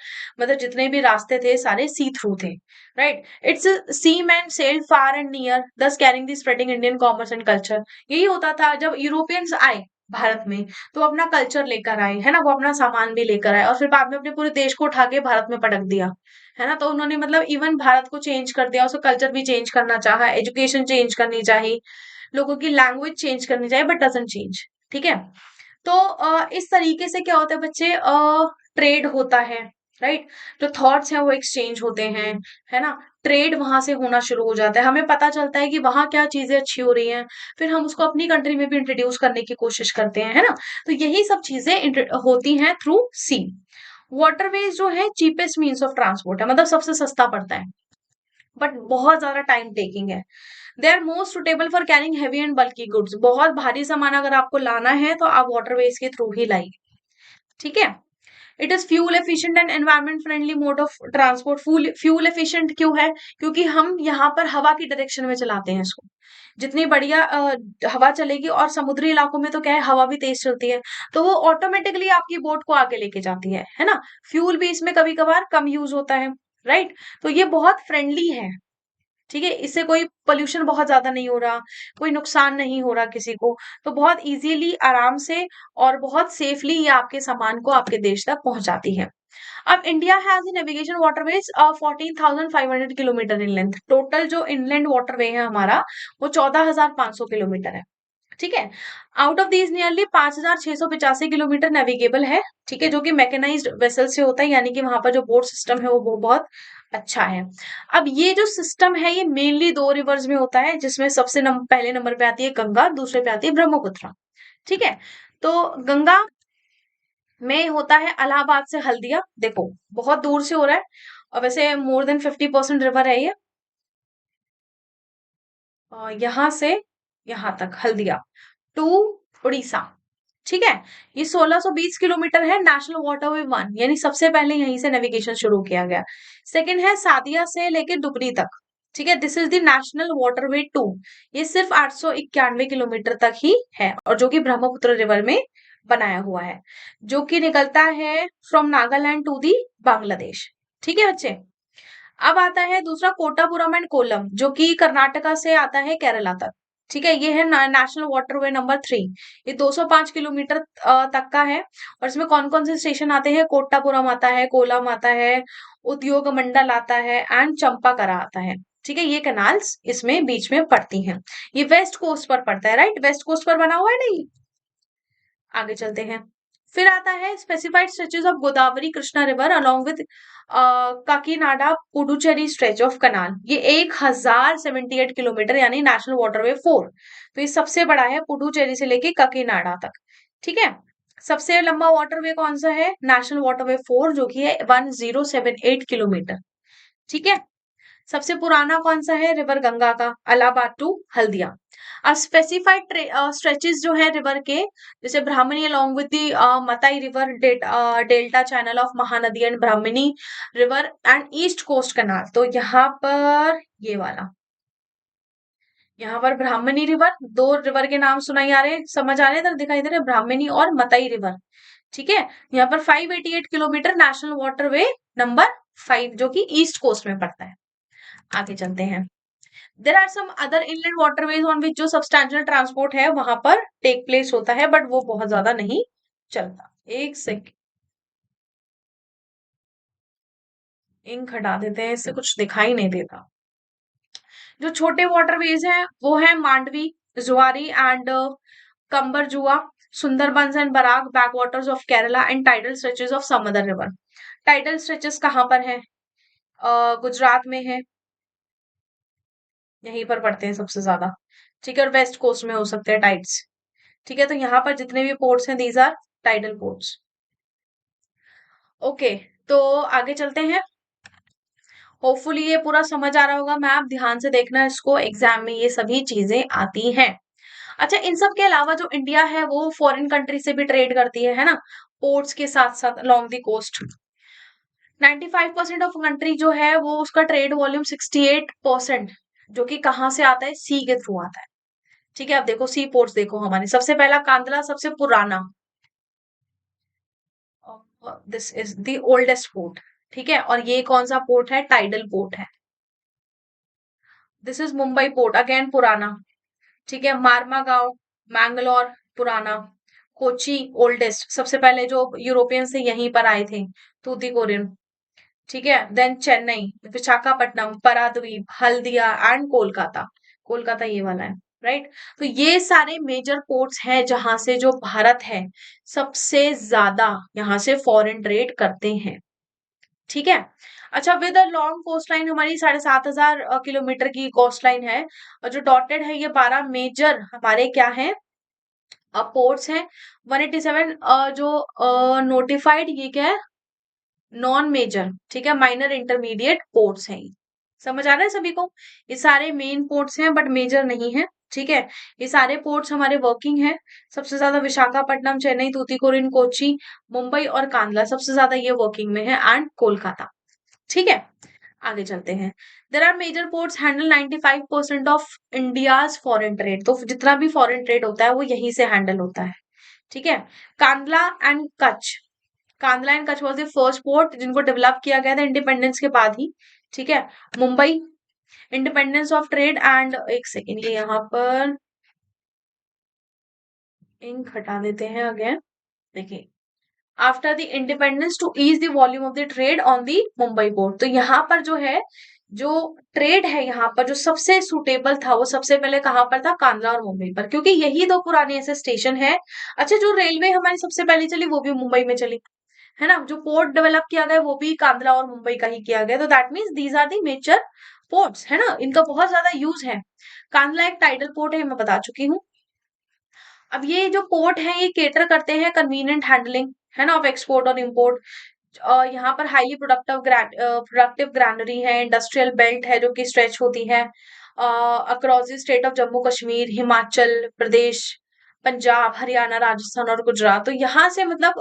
मतलब जितने भी रास्ते थे सारे सी थ्रू थे, right. Its seamen sailed far and near thus carrying the spreading Indian commerce and culture. यही होता था जब यूरोपियंस आए भारत में, तो अपना कल्चर लेकर आए, है ना, वो अपना सामान भी लेकर आए और फिर बाद में अपने पूरे देश को उठा के भारत में पटक दिया, है ना। तो उन्होंने मतलब इवन भारत को चेंज कर दिया, उसका कल्चर भी चेंज करना चाहा, एजुकेशन चेंज करनी चाहिए, लोगों की लैंग्वेज चेंज करनी चाहिए, बट डजंट चेंज, ठीक है। तो इस तरीके से क्या होता है बच्चे, ट्रेड होता है, राइट। जो थॉट्स हैं वो एक्सचेंज होते हैं, है ना। ट्रेड वहां से होना शुरू हो जाता है, हमें पता चलता है कि वहां क्या चीजें अच्छी हो रही हैं, फिर हम उसको अपनी कंट्री में भी इंट्रोड्यूस करने की कोशिश करते हैं, है ना। तो यही सब चीजें होती हैं थ्रू सी। वाटरवेज जो है चीपेस्ट मीन्स ऑफ ट्रांसपोर्ट है, मतलब सबसे सस्ता पड़ता है, बट बहुत ज्यादा टाइम टेकिंग है। They are most suitable for carrying heavy and bulky goods. बहुत भारी सामान अगर आपको लाना है तो आप वाटरवेज के थ्रू ही लाइए, ठीक है। It is fuel efficient and environment friendly mode of transport. Fuel efficient क्यों है? क्योंकि हम यहाँ पर हवा की डायरेक्शन में चलाते हैं इसको। जितनी बढ़िया हवा चलेगी, और समुद्री इलाकों में तो क्या है, हवा भी तेज चलती है, तो वो ऑटोमेटिकली आपकी बोट को आगे लेके जाती है ना। फ्यूल भी इसमें कभी कभार कम यूज होता है, राइट। तो ये बहुत फ्रेंडली है, ठीक है। इससे कोई पोल्यूशन बहुत ज्यादा नहीं हो रहा, कोई नुकसान नहीं हो रहा किसी को। तो बहुत इजीली, आराम से और बहुत सेफली ये आपके सामान को आपके देश तक पहुंचाती है। अब India has navigation waterways 14,500 kilometre in length. Total जो इनलैंड वाटरवे है हमारा, वो 14,500 किलोमीटर है, ठीक है। Out of these nearly 5,685 kilometre navigable है, ठीक है, जो कि मैकेनाइज्ड वेसल से होता है, यानी कि वहां पर जो बोट सिस्टम है वो बहुत अच्छा है। अब ये जो सिस्टम है ये मेनली दो रिवर्स में होता है, जिसमें सबसे पहले नंबर पे आती है गंगा, दूसरे पे आती है ब्रह्मपुत्र, ठीक है। तो गंगा में होता है इलाहाबाद से हल्दिया, देखो बहुत दूर से हो रहा है, और वैसे मोर देन 50% रिवर है ये, यहाँ से यहाँ तक हल्दिया टू उड़ीसा, ठीक है। ये 1620 किलोमीटर है। नेशनल वाटरवे वन, यानी सबसे पहले यहीं से नेविगेशन शुरू किया गया। सेकंड है सादिया से लेके डुबरी तक, ठीक है, this is the national waterway two. ये सिर्फ 891 किलोमीटर तक ही है, और जो कि ब्रह्मपुत्र रिवर में बनाया हुआ है, जो कि निकलता है from Nagaland to the Bangladesh, ठीक है बच्चे। अब आता है दूसरा कोटापुरम एंड कोलम, जो कि कर्नाटका से आता है केरला तक, ठीक है। ये है नेशनल वाटरवे नंबर 3। ये 205 किलोमीटर तक का है, और इसमें कौन कौन से स्टेशन आते हैं? कोट्टापुरम आता है, कोलम आता है, उद्योग मंडल आता है, एंड चंपाकरा आता है, ठीक है। ये कैनाल्स इसमें बीच में पड़ती हैं। ये वेस्ट कोस्ट पर पड़ता है, राइट, वेस्ट कोस्ट पर बना हुआ है नहीं। आगे चलते हैं। फिर आता है specified stretches of Godavari Krishna river along with Kakinada Puducherry stretch of canal. ये 1,078 किलोमीटर, यानी नेशनल वाटरवे 4। तो ये सबसे बड़ा है, पुडुचेरी से लेके काकीनाडा तक, ठीक है। सबसे लंबा वाटरवे कौन सा है? नेशनल वाटरवे 4, जो कि है 1078 किलोमीटर, ठीक है। सबसे पुराना कौन सा है? रिवर गंगा का, इलाहाबाद टू हल्दिया। अब स्पेसिफाइड स्ट्रेचेस जो है रिवर के, जैसे Brahmani along with the Matai river, delta channel of Mahanadi and Brahmani river and east coast canal. तो यहाँ पर ये वाला, यहाँ पर ब्राह्मणी रिवर, दो रिवर के नाम सुनाई आ रहे हैं, समझ आ रहे हैं, इधर दिखाई दे रहे हैं, ब्राह्मणी और मताई रिवर, ठीक है। यहाँ पर 588 किलोमीटर नेशनल वाटरवे नंबर 5, जो कि ईस्ट कोस्ट में पड़ता है। आगे चलते हैं। There are some other inland waterways on which जो सब्सटैंशियल ट्रांसपोर्ट है वहां पर टेक प्लेस होता है, बट वो बहुत ज्यादा नहीं चलता। एक सेकेंड, इंक हटा देते हैं, इससे कुछ दिखाई नहीं देता। जो छोटे वाटरवेज हैं वो है Mandovi, Zuari and Cumberjua, Sundarbans and Barak backwaters of Kerala, and tidal stretches of some other river. Tidal stretches कहाँ पर है? गुजरात में है, यहीं पर पड़ते हैं सबसे ज्यादा, ठीक है। और वेस्ट कोस्ट में हो सकते हैं टाइड्स, ठीक है। तो यहाँ पर जितने भी पोर्ट्स हैं, these are tidal ports. Okay, तो आगे चलते हैं। होपफुली ये पूरा समझ आ रहा होगा मैप, ध्यान से देखना इसको, एग्जाम में ये सभी चीजें आती हैं। अच्छा, इन सब के अलावा जो इंडिया है वो फॉरेन कंट्री से भी ट्रेड करती है ना, पोर्ट्स के साथ साथ along the coast. 95% of country जो है वो उसका ट्रेड वॉल्यूम 68%, जो कि कहाँ से आता है? सी के थ्रू आता है, ठीक है। अब देखो सी पोर्ट्स, देखो हमारे सबसे पहला कांदला, सबसे पुराना, this is the oldest port. ठीक है, और ये कौन सा पोर्ट है? टाइडल पोर्ट है। This is Mumbai port, again पुराना। ठीक है, मार्मागांव, मैंगलोर पुराना, कोची ओल्डेस्ट, सबसे पहले जो यूरोपियन से यहीं पर आए थे, तूतीकोरिन। ठीक है, देन चेन्नई, विशाखापट्टनम, पारादीप, हल्दिया एंड कोलकाता। कोलकाता ये वाला है, राइट। तो ये सारे मेजर पोर्ट्स हैं जहां से जो भारत है सबसे ज्यादा यहाँ से फॉरेन ट्रेड करते हैं। ठीक है। अच्छा, with a long coast line, हमारी 7,500 किलोमीटर की कोस्ट लाइन है, और जो डॉटेड है ये 12 मेजर हमारे क्या है, पोर्ट्स हैं। 187 जो नोटिफाइड, ये क्या है, नॉन मेजर, ठीक है, माइनर इंटरमीडिएट पोर्ट्स हैं। समझ आ रहा है सभी को? ये सारे मेन पोर्ट्स हैं बट मेजर नहीं है। ठीक है, ये सारे पोर्ट्स हमारे वर्किंग हैं। सबसे ज्यादा विशाखापट्टनम, चेन्नई, तूतीकोरिन, कोची, मुंबई और कांदला, सबसे ज्यादा ये वर्किंग में है, एंड कोलकाता। ठीक है, आगे चलते हैं। There are major ports handle 95% of India's foreign trade. तो जितना भी फॉरेन ट्रेड होता है वो यहीं से हैंडल होता है। ठीक है, Kandla and Kutch, Kandla and Kutch was the first port जिनको डेवलप किया गया था इंडिपेंडेंस के बाद ही। ठीक है, Mumbai, independence of trade and, एक सेकेंड, ये यहाँ पर इंक हटा देते हैं अगेन। देखिए, after the independence to ease the volume of the trade on the Mumbai port. तो यहाँ पर जो है, जो ट्रेड है यहाँ पर जो सबसे सुटेबल था वो सबसे पहले कहाँ पर था? कांदला और मुंबई पर, क्योंकि यही दो पुराने ऐसे स्टेशन है। अच्छा, जो रेलवे हमारी सबसे पहले चली वो भी मुंबई में चली, है ना। जो पोर्ट डेवलप किया गया वो भी कांदला और मुंबई का ही किया गया। तो that means these are the major ports, है ना, इनका बहुत ज्यादा यूज है। कांदला एक टाइडल पोर्ट है, मैं बता चुकी हूँ। अब ये जो पोर्ट है ये केटर करते हैं कन्वीनियंट हैंडलिंग, है ना, ऑफ एक्सपोर्ट और इम्पोर्ट। यहाँ पर हाईली प्रोडक्टिव ग्रैनरी है, इंडस्ट्रियल बेल्ट है जो कि स्ट्रेच होती है across the state of Jammu Kashmir, Himachal Pradesh, Punjab, Haryana, Rajasthan और गुजरात। तो यहाँ से मतलब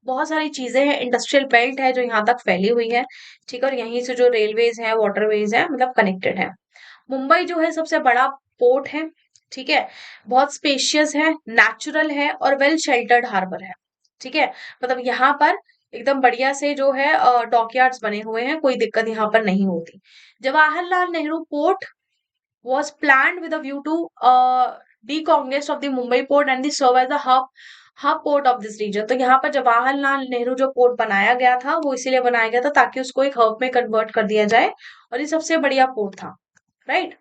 बहुत सारी चीजें हैं, इंडस्ट्रियल बेल्ट है जो यहाँ तक फैली हुई है। ठीक है, और यहीं से जो रेलवेज है, वाटरवेज है, मतलब कनेक्टेड है। मुंबई जो है सबसे बड़ा पोर्ट है। ठीक है, बहुत स्पेशियस है, नेचुरल है और वेल शेल्टर्ड हार्बर है। ठीक है, मतलब यहाँ पर एकदम बढ़िया से जो है डॉकयार्ड्स बने हुए हैं, कोई दिक्कत यहाँ पर नहीं होती। Jawaharlal Nehru port was planned with a view to decongestion of the Mumbai port and the serve as a hub port of this region। तो यहाँ पर जवाहरलाल नेहरू जो पोर्ट बनाया गया था वो इसीलिए बनाया गया था ताकि उसको एक हब में कन्वर्ट कर दिया जाए, और ये सबसे बढ़िया पोर्ट था, राइट।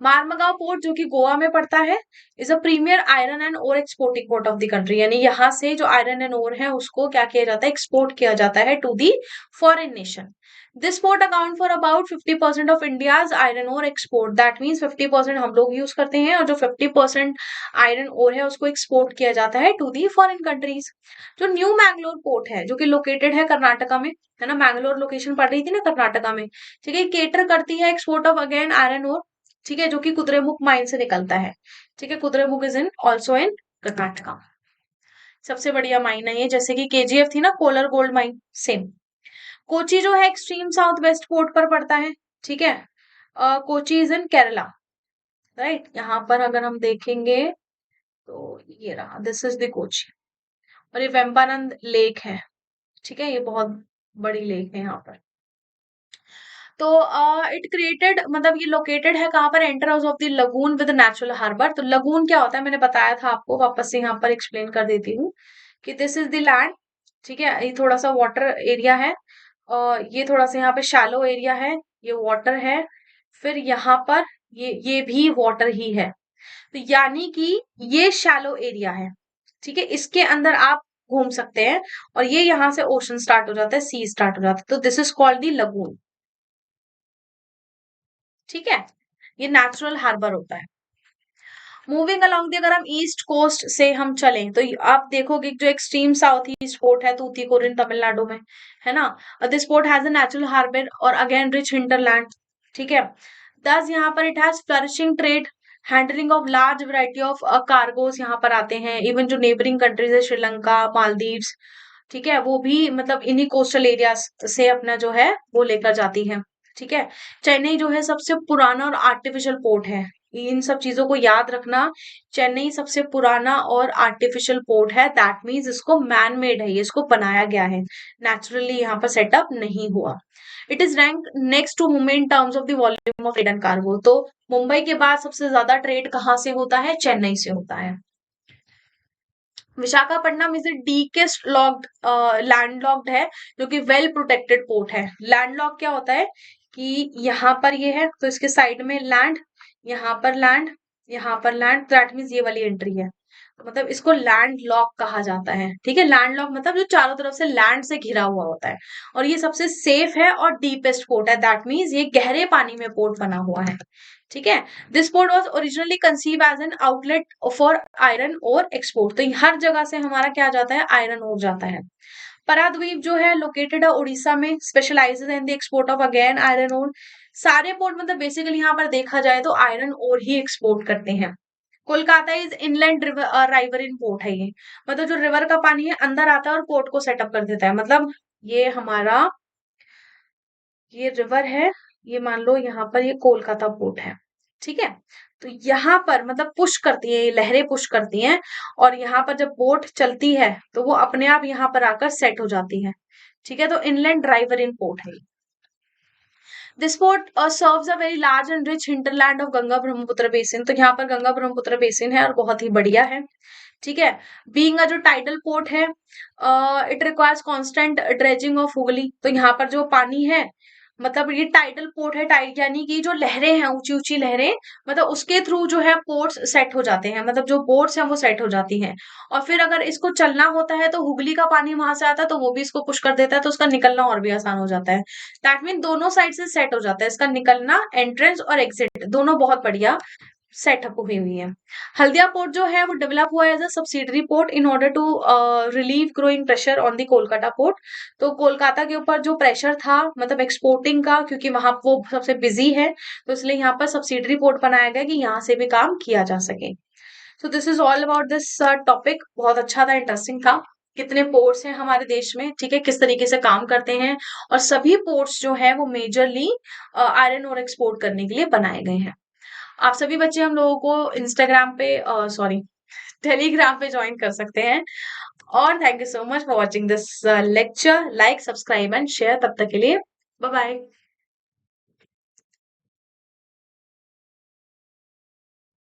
मारमगांव पोर्ट जो कि गोवा में पड़ता है, is a premier iron and ore exporting port of the country. यानी यहाँ से जो आयरन एंड ओर है उसको क्या किया जाता है? एक्सपोर्ट किया जाता है to the foreign nation. This port account for about 50% of India's iron ore export. That means 50% हम लोग यूज करते हैं, और जो 50% आयरन ओर है उसको एक्सपोर्ट किया जाता है टू दी फॉरेन कंट्रीज। जो न्यू मैंगलोर पोर्ट है जो कि लोकेटेड है कर्नाटका में, है ना, मैंगलोर लोकेशन पड़ रही थी ना कर्नाटका में। ठीक है, केटर करती है export of again iron ore. ठीक है, जो कि कुद्रेमुख माइन से निकलता है। ठीक है, Kudremukh is in also in Karnataka. सबसे बढ़िया माइन है ये, जैसे कि केजीएफ थी ना, Kolar gold mine, same. Kochi जो है एक्सट्रीम साउथ वेस्ट पोर्ट पर पड़ता है। ठीक है, Kochi is in Kerala, right. यहाँ पर अगर हम देखेंगे तो ये रहा, दिस इज द कोची, और ये वेम्बानंद लेक है। ठीक है, ये बहुत बड़ी लेक है यहाँ पर। तो इट क्रिएटेड, मतलब ये लोकेटेड है कहाँ पर? Entrance of the lagoon with natural harbour. तो लगून क्या होता है मैंने बताया था आपको, वापस से यहाँ पर एक्सप्लेन कर देती हूँ कि दिस इज द लैंड। ठीक है, ये थोड़ा सा वाटर एरिया है, और ये थोड़ा सा यहाँ पे शैलो एरिया है, ये वाटर है, फिर यहाँ पर ये भी वाटर ही है। तो यानी कि ये शैलो एरिया है। ठीक है, इसके अंदर आप घूम सकते हैं, और ये यहाँ से ओशन स्टार्ट हो जाता है, सी स्टार्ट हो जाता है, तो this is called the lagoon. ठीक है, ये नेचुरल हार्बर होता है। मूविंग अलोंग दी, अगर हम ईस्ट कोस्ट से हम चलें तो आप देखोगे जो एक्सट्रीम साउथ ईस्ट पोर्ट है तूतीकोरिन तमिलनाडु में, है ना। This port has a natural harbour और अगेन रिच हिंटरलैंड। ठीक है, दस यहाँ पर it has flourishing trade, handling of large variety of cargoes यहाँ पर आते हैं। इवन जो नेबरिंग कंट्रीज है, श्रीलंका, मालदीव्स, ठीक है, वो भी मतलब इन्हीं कोस्टल एरियाज से अपना जो है वो लेकर जाती है। ठीक है, चेन्नई जो है सबसे पुराना और आर्टिफिशियल पोर्ट है, इन सब चीजों को याद रखना। चेन्नई सबसे पुराना और आर्टिफिशियल पोर्ट है, दैट मीन्स इसको मैन मेड है, ये इसको बनाया गया है, नेचुरली यहाँ पर सेटअप नहीं हुआ। It is rank next to Mumbai in terms of the volume of trade and cargo. तो मुंबई के बाद सबसे ज्यादा ट्रेड कहाँ से होता है? चेन्नई से होता है। Visakhapatnam is a deepest locked landlocked है, जो कि वेल प्रोटेक्टेड पोर्ट है। लैंडलॉक क्या होता है कि यहाँ पर ये है तो इसके साइड में लैंड, यहाँ पर लैंड, यहाँ पर लैंड, दैट मीन्स ये वाली एंट्री है, तो मतलब इसको लैंड लॉक कहा जाता है। ठीक है, लैंड लॉक मतलब जो चारों तरफ से लैंड से घिरा हुआ होता है, और ये सबसे सेफ है और डीपेस्ट पोर्ट है, दैट मीन्स ये गहरे पानी में पोर्ट बना हुआ है। ठीक है, this port was originally conceive as an outlet for iron ore export. तो हर जगह से हमारा क्या जाता है? आयरन और जाता है। पाराद्वीप जो है लोकेटेड है उड़ीसा में, specialises in the export of again iron ore. सारे पोर्ट मतलब बेसिकली यहाँ पर देखा जाए तो आयरन ओर ही एक्सपोर्ट करते हैं। Kolkata is inland राइवर in port है ये, मतलब जो रिवर का पानी है अंदर आता है और पोर्ट को सेटअप कर देता है। मतलब ये हमारा ये रिवर है, ये मान लो यहाँ पर ये कोलकाता पोर्ट है। ठीक है, तो यहाँ पर मतलब पुश करती है, ये लहरें पुश करती हैं, और यहाँ पर जब बोट चलती है तो वो अपने आप यहाँ पर आकर सेट हो जाती है। ठीक है, तो इनलैंड ड्राइवर इन पोर्ट है। This port serves a very large and rich hinterland of Ganga Brahmaputra basin. तो यहाँ पर गंगा ब्रह्मपुत्र बेसिन है और बहुत ही बढ़िया है। ठीक है, बीइंग अ जो टाइडल पोर्ट है, it requires constant dredging of Hooghly. तो यहाँ पर जो पानी है, मतलब ये टाइडल पोर्ट है, टाइड यानी कि जो लहरें हैं, ऊंची ऊंची लहरें, मतलब उसके थ्रू जो है पोर्ट्स सेट हो जाते हैं, मतलब जो बोट्स हैं वो सेट हो जाती हैं। और फिर अगर इसको चलना होता है तो हुगली का पानी वहां से आता है, तो वो भी इसको पुश कर देता है, तो उसका निकलना और भी आसान हो जाता है। दैट मीन दोनों साइड से सेट हो जाता है, इसका निकलना, एंट्रेंस और एग्जिट दोनों बहुत बढ़िया सेटअप हुई हुई है। हल्दिया पोर्ट जो है वो डेवलप हुआ as a subsidiary port in order to relieve growing pressure on the Kolkata port. तो कोलकाता के ऊपर जो प्रेशर था मतलब एक्सपोर्टिंग का, क्योंकि वहां वो सबसे बिजी है, तो इसलिए यहाँ पर सब्सिडरी पोर्ट बनाया गया कि यहाँ से भी काम किया जा सके। So this is all about this topic. बहुत अच्छा था, इंटरेस्टिंग था। कितने पोर्ट्स हैं हमारे देश में, ठीक है, किस तरीके से काम करते हैं, और सभी पोर्ट्स जो है वो मेजरली आयरन और एक्सपोर्ट करने के लिए बनाए गए हैं। आप सभी बच्चे हम लोगों को इंस्टाग्राम पे, सॉरी, टेलीग्राम पे ज्वाइन कर सकते हैं। और thank you so much for watching this lecture. Like, subscribe and share. तब तक के लिए बाय बाय।